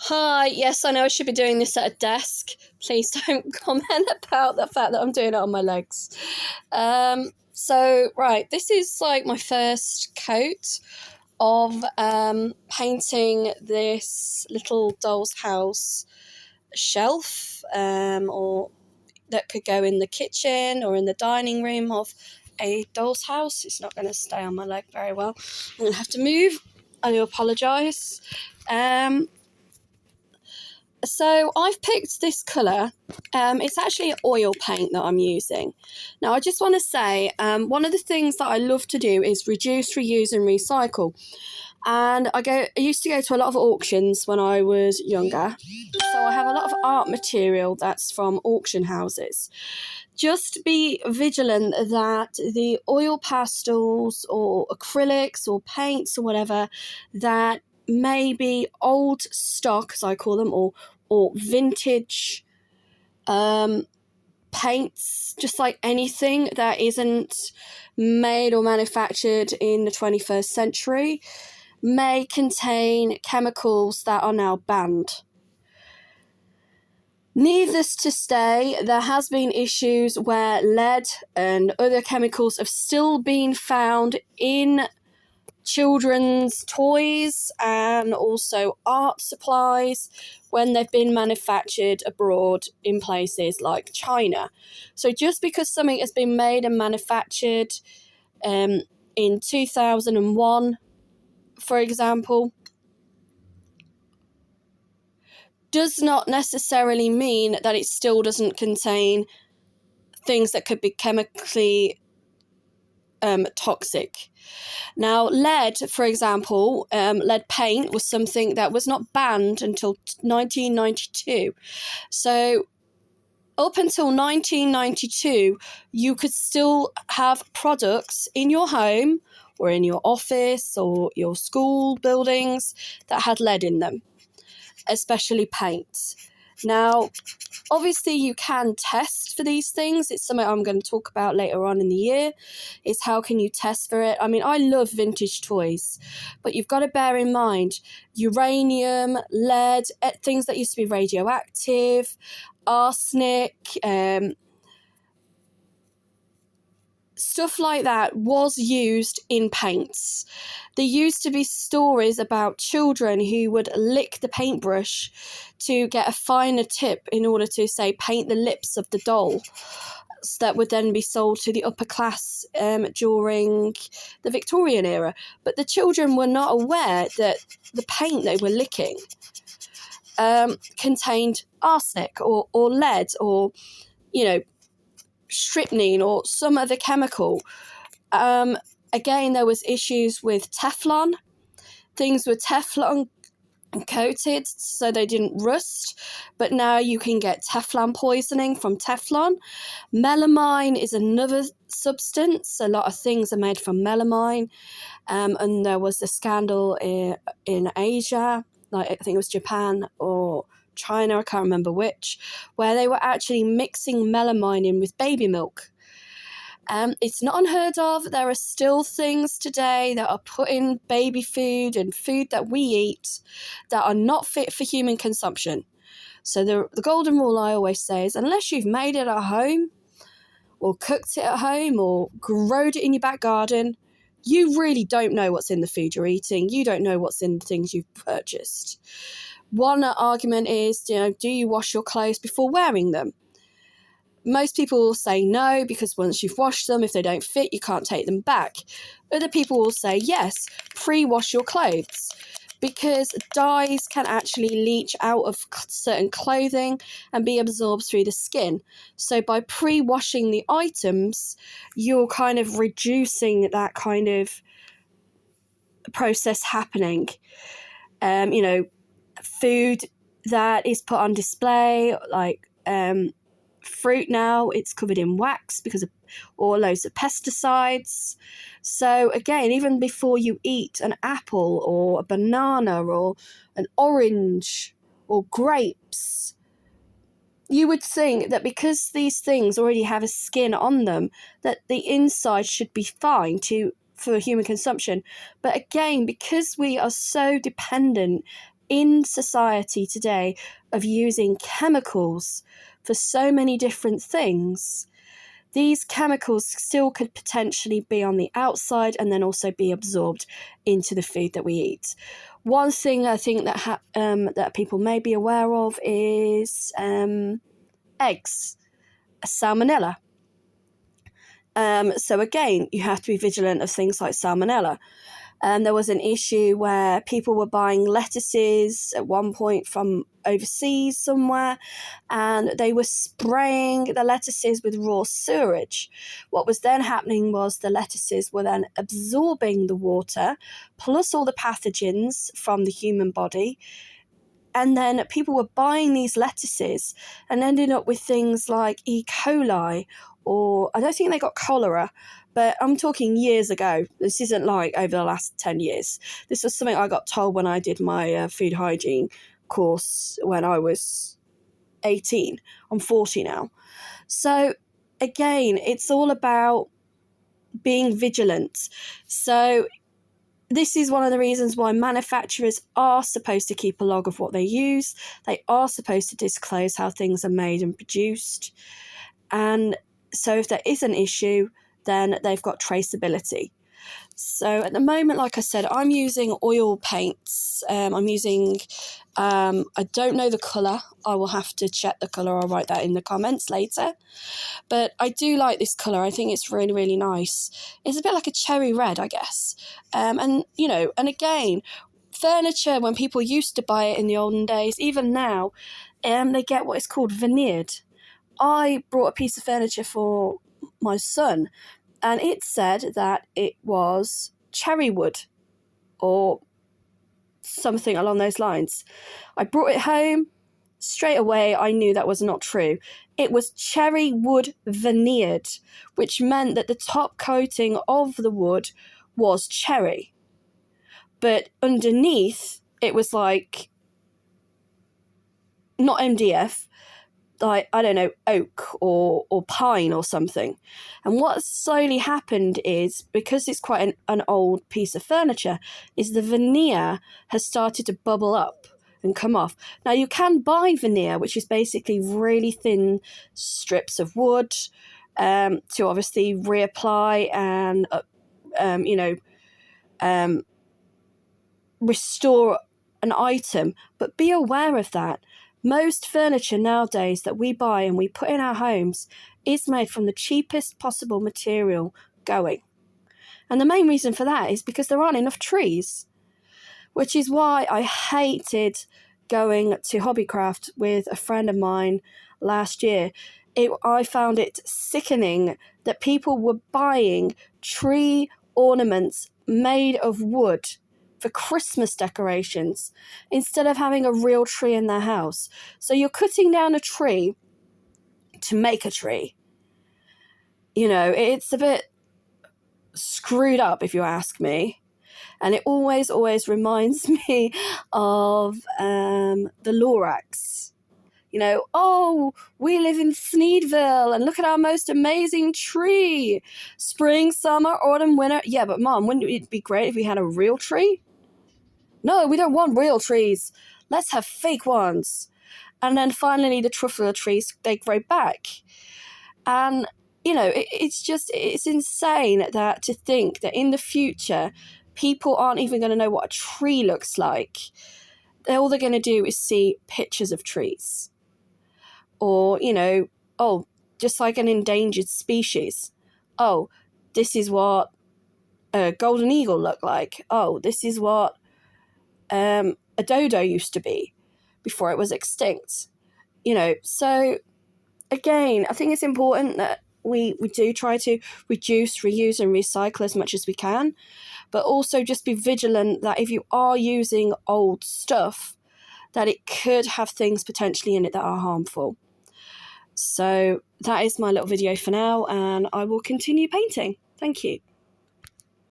Hi, yes, I know I should be doing this at a desk. Please don't comment about the fact that I'm doing it on my legs. Right, this is like my first coat of painting this little doll's house shelf, or that could go in the kitchen or in the dining room of a doll's house. It's not going to stay on my leg very well. I'm going to have to move. I do apologise. So I've picked this colour. It's actually oil paint that I'm using. Now I just want to say, one of the things that I love to do is reduce, reuse and recycle. And I used to go to a lot of auctions when I was younger. So I have a lot of art material that's from auction houses. Just be vigilant that the oil pastels or acrylics or paints or whatever that may be old stock, as I call them, or vintage paints, just like anything that isn't made or manufactured in the 21st century, may contain chemicals that are now banned. Needless to say, there has been issues where lead and other chemicals have still been found in children's toys and also art supplies when they've been manufactured abroad in places like China. So just because something has been made and manufactured in 2001, for example, does not necessarily mean that it still doesn't contain things that could be chemically toxic. Now, lead, for example, lead paint was something that was not banned until 1992. So up until 1992, you could still have products in your home or in your office or your school buildings that had lead in them, especially paint. Now, obviously, you can test for these things. It's something I'm going to talk about later on in the year, is how can you test for it. I mean, I love vintage toys, but you've got to bear in mind uranium, lead, things that used to be radioactive, arsenic, stuff like that was used in paints. There used to be stories about children who would lick the paintbrush to get a finer tip in order to, say, paint the lips of the doll, that would then be sold to the upper class during the Victorian era. But the children were not aware that the paint they were licking contained arsenic or lead or, strychnine or some other chemical. Again, there was issues with Teflon. Things were Teflon coated so they didn't rust, but now you can get Teflon poisoning from Teflon. Melamine is another substance. A lot of things are made from melamine, and there was a scandal in Asia, like I think it was Japan or China, I can't remember which, where they were actually mixing melamine in with baby milk. It's not unheard of. There are still things today that are put in baby food and food that we eat that are not fit for human consumption. So the golden rule I always say is, unless you've made it at home or cooked it at home or growed it in your back garden, you really don't know what's in the food you're eating. You don't know what's in the things you've purchased. One argument is, do you wash your clothes before wearing them? Most people will say no, because once you've washed them, if they don't fit, you can't take them back. Other people will say yes, pre-wash your clothes, because dyes can actually leach out of certain clothing and be absorbed through the skin. So by pre-washing the items, you're kind of reducing that kind of process happening. Food that is put on display, like fruit now, it's covered in wax or loads of pesticides. So again, even before you eat an apple or a banana or an orange or grapes, you would think that because these things already have a skin on them, that the inside should be fine for human consumption. But again, because we are so dependent in society today of using chemicals for so many different things, these chemicals still could potentially be on the outside and then also be absorbed into the food that we eat. One thing I think that people may be aware of is eggs, salmonella. So again, you have to be vigilant of things like salmonella. There was an issue where people were buying lettuces at one point from overseas somewhere, and they were spraying the lettuces with raw sewage. What was then happening was the lettuces were then absorbing the water, plus all the pathogens from the human body. And then people were buying these lettuces and ended up with things like E. coli, or I don't think they got cholera, but I'm talking years ago. This isn't like over the last 10 years. This was something I got told when I did my food hygiene course when I was 18. I'm 40 now. So again, it's all about being vigilant. So this is one of the reasons why manufacturers are supposed to keep a log of what they use. They are supposed to disclose how things are made and produced. And so if there is an issue, then they've got traceability. So at the moment, like I said, I'm using oil paints. I'm using, I don't know the colour. I will have to check the colour. I'll write that in the comments later. But I do like this colour. I think it's really, really nice. It's a bit like a cherry red, I guess. And again, furniture, when people used to buy it in the olden days, even now, they get what is called veneered. I brought a piece of furniture for my son, and it said that it was cherry wood or something along those lines. I brought it home. Straight away, I knew that was not true. It was cherry wood veneered, which meant that the top coating of the wood was cherry. But underneath, it was like, not MDF, like, I don't know, oak or pine or something. And what slowly happened is, because it's quite an old piece of furniture, is the veneer has started to bubble up and come off. Now, you can buy veneer, which is basically really thin strips of wood to obviously reapply and, restore an item. But be aware of that. Most furniture nowadays that we buy and we put in our homes is made from the cheapest possible material going. And the main reason for that is because there aren't enough trees, which is why I hated going to Hobbycraft with a friend of mine last year. I found it sickening that people were buying tree ornaments made of wood for Christmas decorations instead of having a real tree in their house. So you're cutting down a tree to make a tree. It's a bit screwed up, if you ask me. And it always reminds me of the Lorax. Oh, we live in Sneedville and look at our most amazing tree. Spring, summer, autumn, winter. Yeah, but Mom, wouldn't it be great if we had a real tree? No, we don't want real trees. Let's have fake ones. And then finally the truffula trees, they grow back. And, it's insane that to think that in the future, people aren't even going to know what a tree looks like. All they're going to do is see pictures of trees. Or, just like an endangered species. Oh, this is what a golden eagle looked like. Oh, this is what a dodo used to be before it was extinct. So again, I think it's important that we do try to reduce, reuse and recycle as much as we can, but also just be vigilant that if you are using old stuff, that it could have things potentially in it that are harmful. So that is my little video for now, and I will continue painting. Thank you.